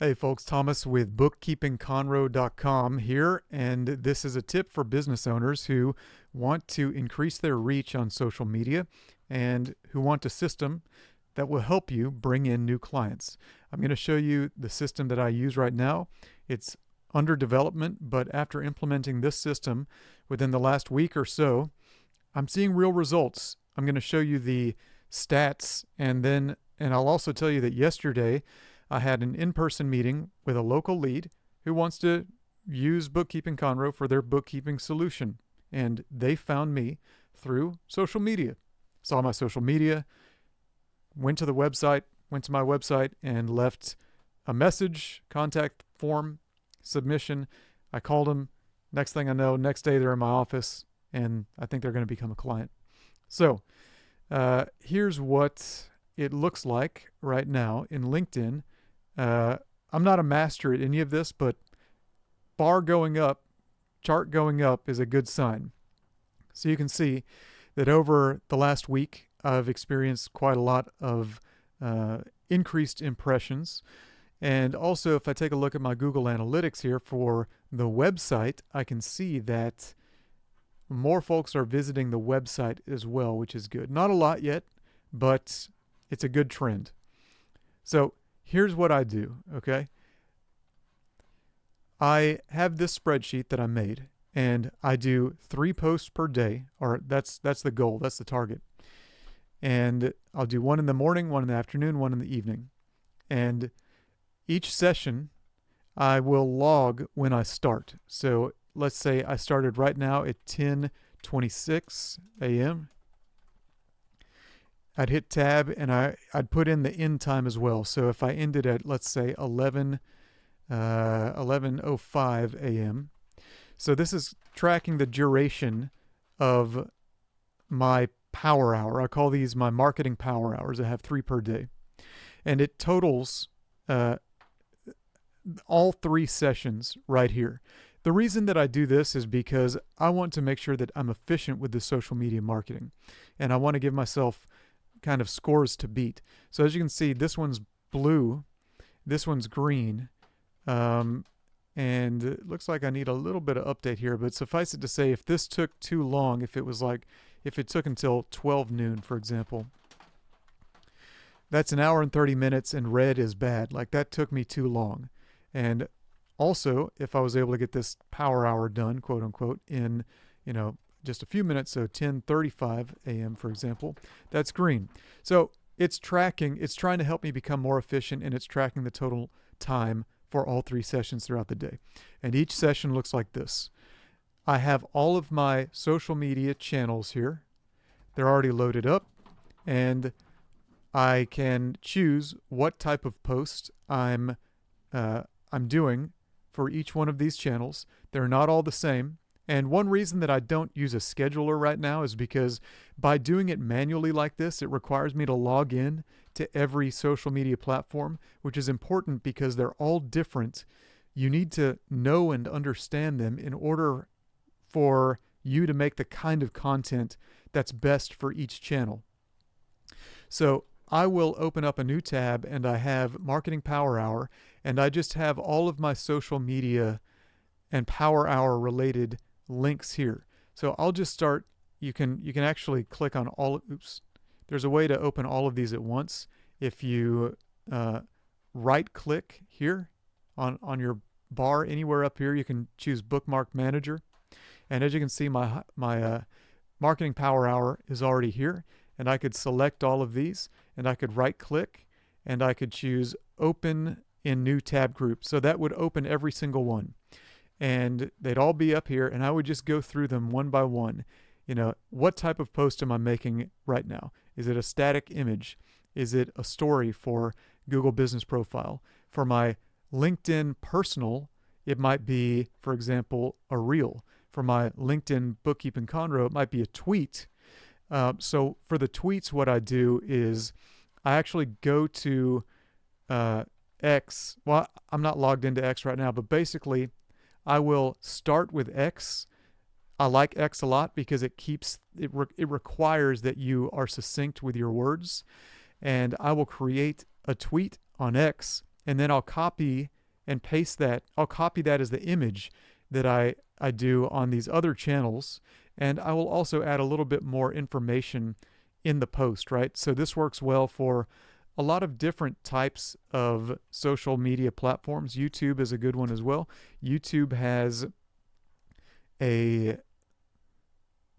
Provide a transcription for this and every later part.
Hey folks, Thomas with bookkeepingconroe.com here, and this is a tip for business owners who want to increase their reach on social media and who want a system that will help you bring in new clients. I'm going to show you the system that I use right now. It's under development, but after implementing this system within the last week or so, I'm seeing real results. I'm going to show you the stats and I'll also tell you that yesterday I had an in-person meeting with a local lead who wants to use Bookkeeping Conroe for their bookkeeping solution. And they found me through social media. Saw my social media, went to my website and left a message, contact form, submission. I called them. Next thing I know, next day they're in my office and I think they're going to become a client. So here's what it looks like right now in LinkedIn. I'm not a master at any of this, but bar going up, chart going up is a good sign. So you can see that over the last week, I've experienced quite a lot of increased impressions. And also, if I take a look at my Google Analytics here for the website, I can see that more folks are visiting the website as well, which is good. Not a lot yet, but it's a good trend. So here's what I do, okay? I have this spreadsheet that I made, and I do 3 posts per day, or that's the goal, that's the target. And I'll do one in the morning, one in the afternoon, one in the evening. And each session, I will log when I start. So let's say I started right now at 10:26 a.m. I'd hit tab and I'd put in the end time as well. So if I ended at, let's say, 11:05 a.m. So this is tracking the duration of my power hour. I call these my marketing power hours. I have 3 per day. And it totals all 3 sessions right here. The reason that I do this is because I want to make sure that I'm efficient with the social media marketing. And I want to give myself kind of scores to beat. So as you can see, this one's blue, this one's green, and it looks like I need a little bit of update here, but suffice it to say, if this took too long, if it took until 12 noon, for example, that's an hour and 30 minutes and red is bad. Like that took me too long. And also, if I was able to get this power hour done, quote unquote, in, just a few minutes, so 10:35 a.m., for example, that's green. So it's trying to help me become more efficient, and it's tracking the total time for all 3 sessions throughout the day. And each session looks like this. I have all of my social media channels here. They're already loaded up, and I can choose what type of post I'm doing for each one of these channels. They're not all the same. And one reason that I don't use a scheduler right now is because by doing it manually like this, it requires me to log in to every social media platform, which is important because they're all different. You need to know and understand them in order for you to make the kind of content that's best for each channel. So I will open up a new tab and I have Marketing Power Hour, and I just have all of my social media and Power Hour related links here. So I'll just start. You can actually click on all. Oops. There's a way to open all of these at once. If you right click here on your bar anywhere up here, you can choose Bookmark Manager. And as you can see, my Marketing Power Hour is already here. And I could select all of these, and I could right click, and I could choose Open in New Tab Group. So that would open every single one. And they'd all be up here, and I would just go through them one by one. What type of post am I making right now? Is it a static image? Is it a story for Google Business Profile? For my LinkedIn personal, it might be, for example, a reel. For my LinkedIn Bookkeeping Conroe, it might be a tweet. So for the tweets, what I do is I actually go to X. Well, I'm not logged into X right now, but basically I will start with X. I like X a lot because it requires that you are succinct with your words. And I will create a tweet on X, and then I'll copy and paste that. I'll copy that as the image that I do on these other channels, and I will also add a little bit more information in the post, right? So this works well for a lot of different types of social media platforms. YouTube is a good one as well. YouTube has a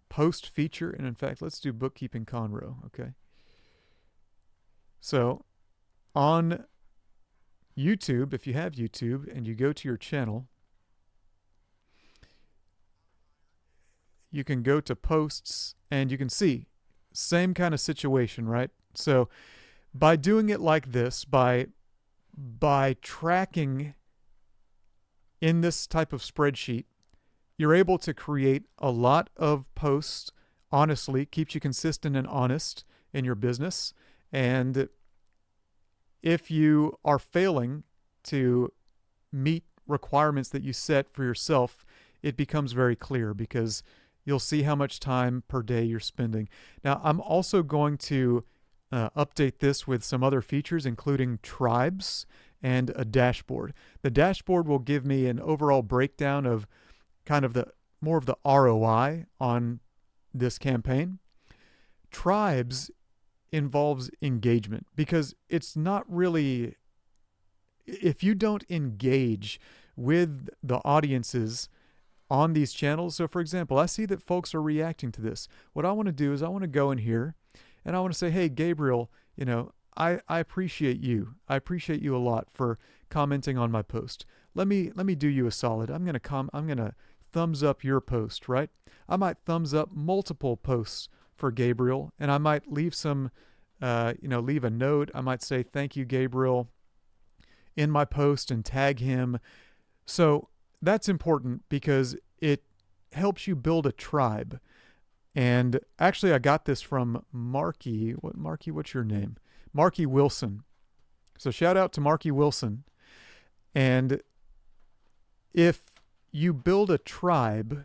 post feature, and in fact, let's do Bookkeeping Conroe, okay? So on YouTube, if you have YouTube and you go to your channel, you can go to posts and you can see same kind of situation, right? So by doing it like this, by tracking in this type of spreadsheet, you're able to create a lot of posts. Honestly, keeps you consistent and honest in your business. And if you are failing to meet requirements that you set for yourself, it becomes very clear because you'll see how much time per day you're spending. Now, I'm also going to update this with some other features, including tribes and a dashboard. The dashboard will give me an overall breakdown of kind of the more of the ROI on this campaign. Tribes involves engagement because it's not really, if you don't engage with the audiences on these channels. So for example, I see that folks are reacting to this. What I want to do is I want to go in here and I want to say, hey, Gabriel, I appreciate you. I appreciate you a lot for commenting on my post. Let me do you a solid. I'm going to thumbs up your post, right? I might thumbs up multiple posts for Gabriel, and I might leave some, leave a note. I might say, thank you, Gabriel, in my post and tag him. So that's important because it helps you build a tribe. And actually, I got this from Marky. What's your name? Marky Wilson. So shout out to Marky Wilson. And if you build a tribe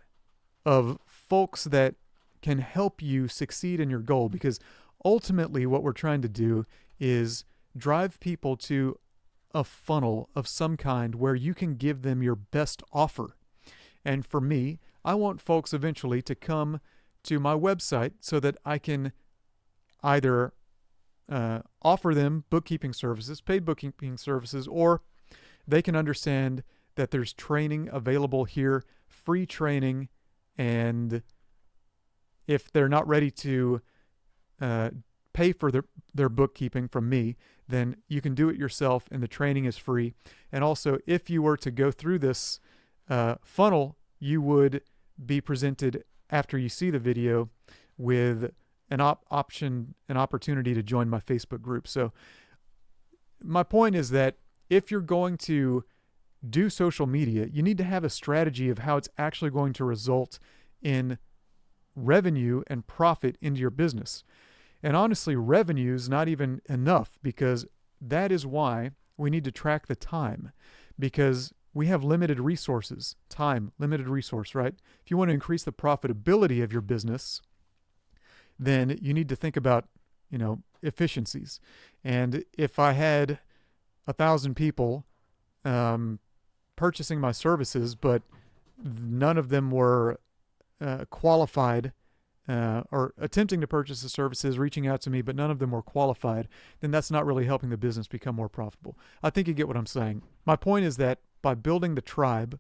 of folks that can help you succeed in your goal, because ultimately what we're trying to do is drive people to a funnel of some kind where you can give them your best offer. And for me, I want folks eventually to come to my website so that I can either offer them bookkeeping services, paid bookkeeping services, or they can understand that there's training available here, free training, and if they're not ready to pay for their bookkeeping from me, then you can do it yourself and the training is free. And also, if you were to go through this funnel, you would be presented after you see the video with an opportunity to join my Facebook group. So my point is that if you're going to do social media, you need to have a strategy of how it's actually going to result in revenue and profit into your business. And honestly, revenue is not even enough because that is why we need to track the time, because we have limited resources, time, limited resource, right? If you want to increase the profitability of your business, then you need to think about, efficiencies. And if I had 1,000 people purchasing my services, but none of them were qualified or attempting to purchase the services, reaching out to me, but none of them were qualified, then that's not really helping the business become more profitable. I think you get what I'm saying. My point is that by building the tribe,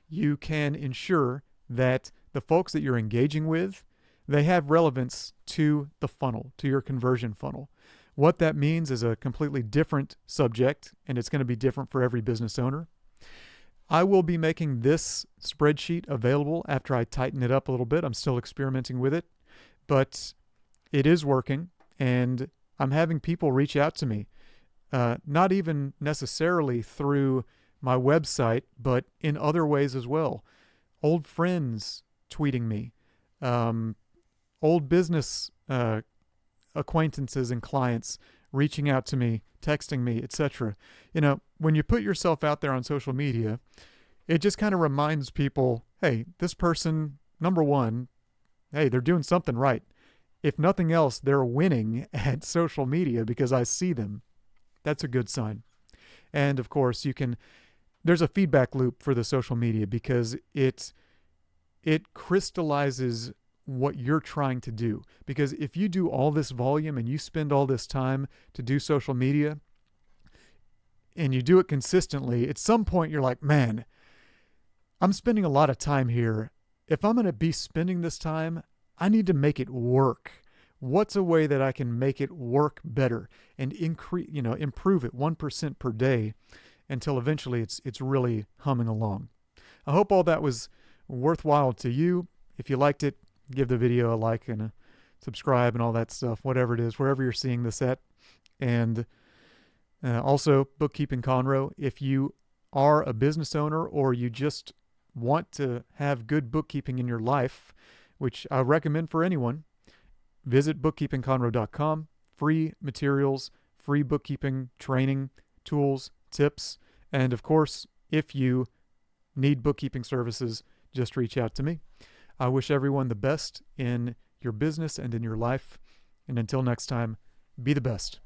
you can ensure that the folks that you're engaging with, they have relevance to the funnel, to your conversion funnel. What that means is a completely different subject, and it's going to be different for every business owner. I will be making this spreadsheet available after I tighten it up a little bit. I'm still experimenting with it, but it is working, and I'm having people reach out to me, not even necessarily through my website, but in other ways as well. Old friends tweeting me, old business acquaintances and clients reaching out to me, texting me, etc. When you put yourself out there on social media, it just kind of reminds people, hey, this person, number one, hey, they're doing something right. If nothing else, they're winning at social media because I see them. That's a good sign. And of course, there's a feedback loop for the social media because it crystallizes what you're trying to do. Because if you do all this volume and you spend all this time to do social media and you do it consistently, at some point you're like, man, I'm spending a lot of time here. If I'm going to be spending this time, I need to make it work. What's a way that I can make it work better and improve it 1% per day until eventually it's really humming along. I hope all that was worthwhile to you. If you liked it, give the video a like and a subscribe and all that stuff, whatever it is, wherever you're seeing this at. And also, Bookkeeping Conroe. If you are a business owner or you just want to have good bookkeeping in your life, which I recommend for anyone, visit bookkeepingconroe.com. Free materials, free bookkeeping training, tools, tips. And of course, if you need bookkeeping services, just reach out to me. I wish everyone the best in your business and in your life. And until next time, be the best.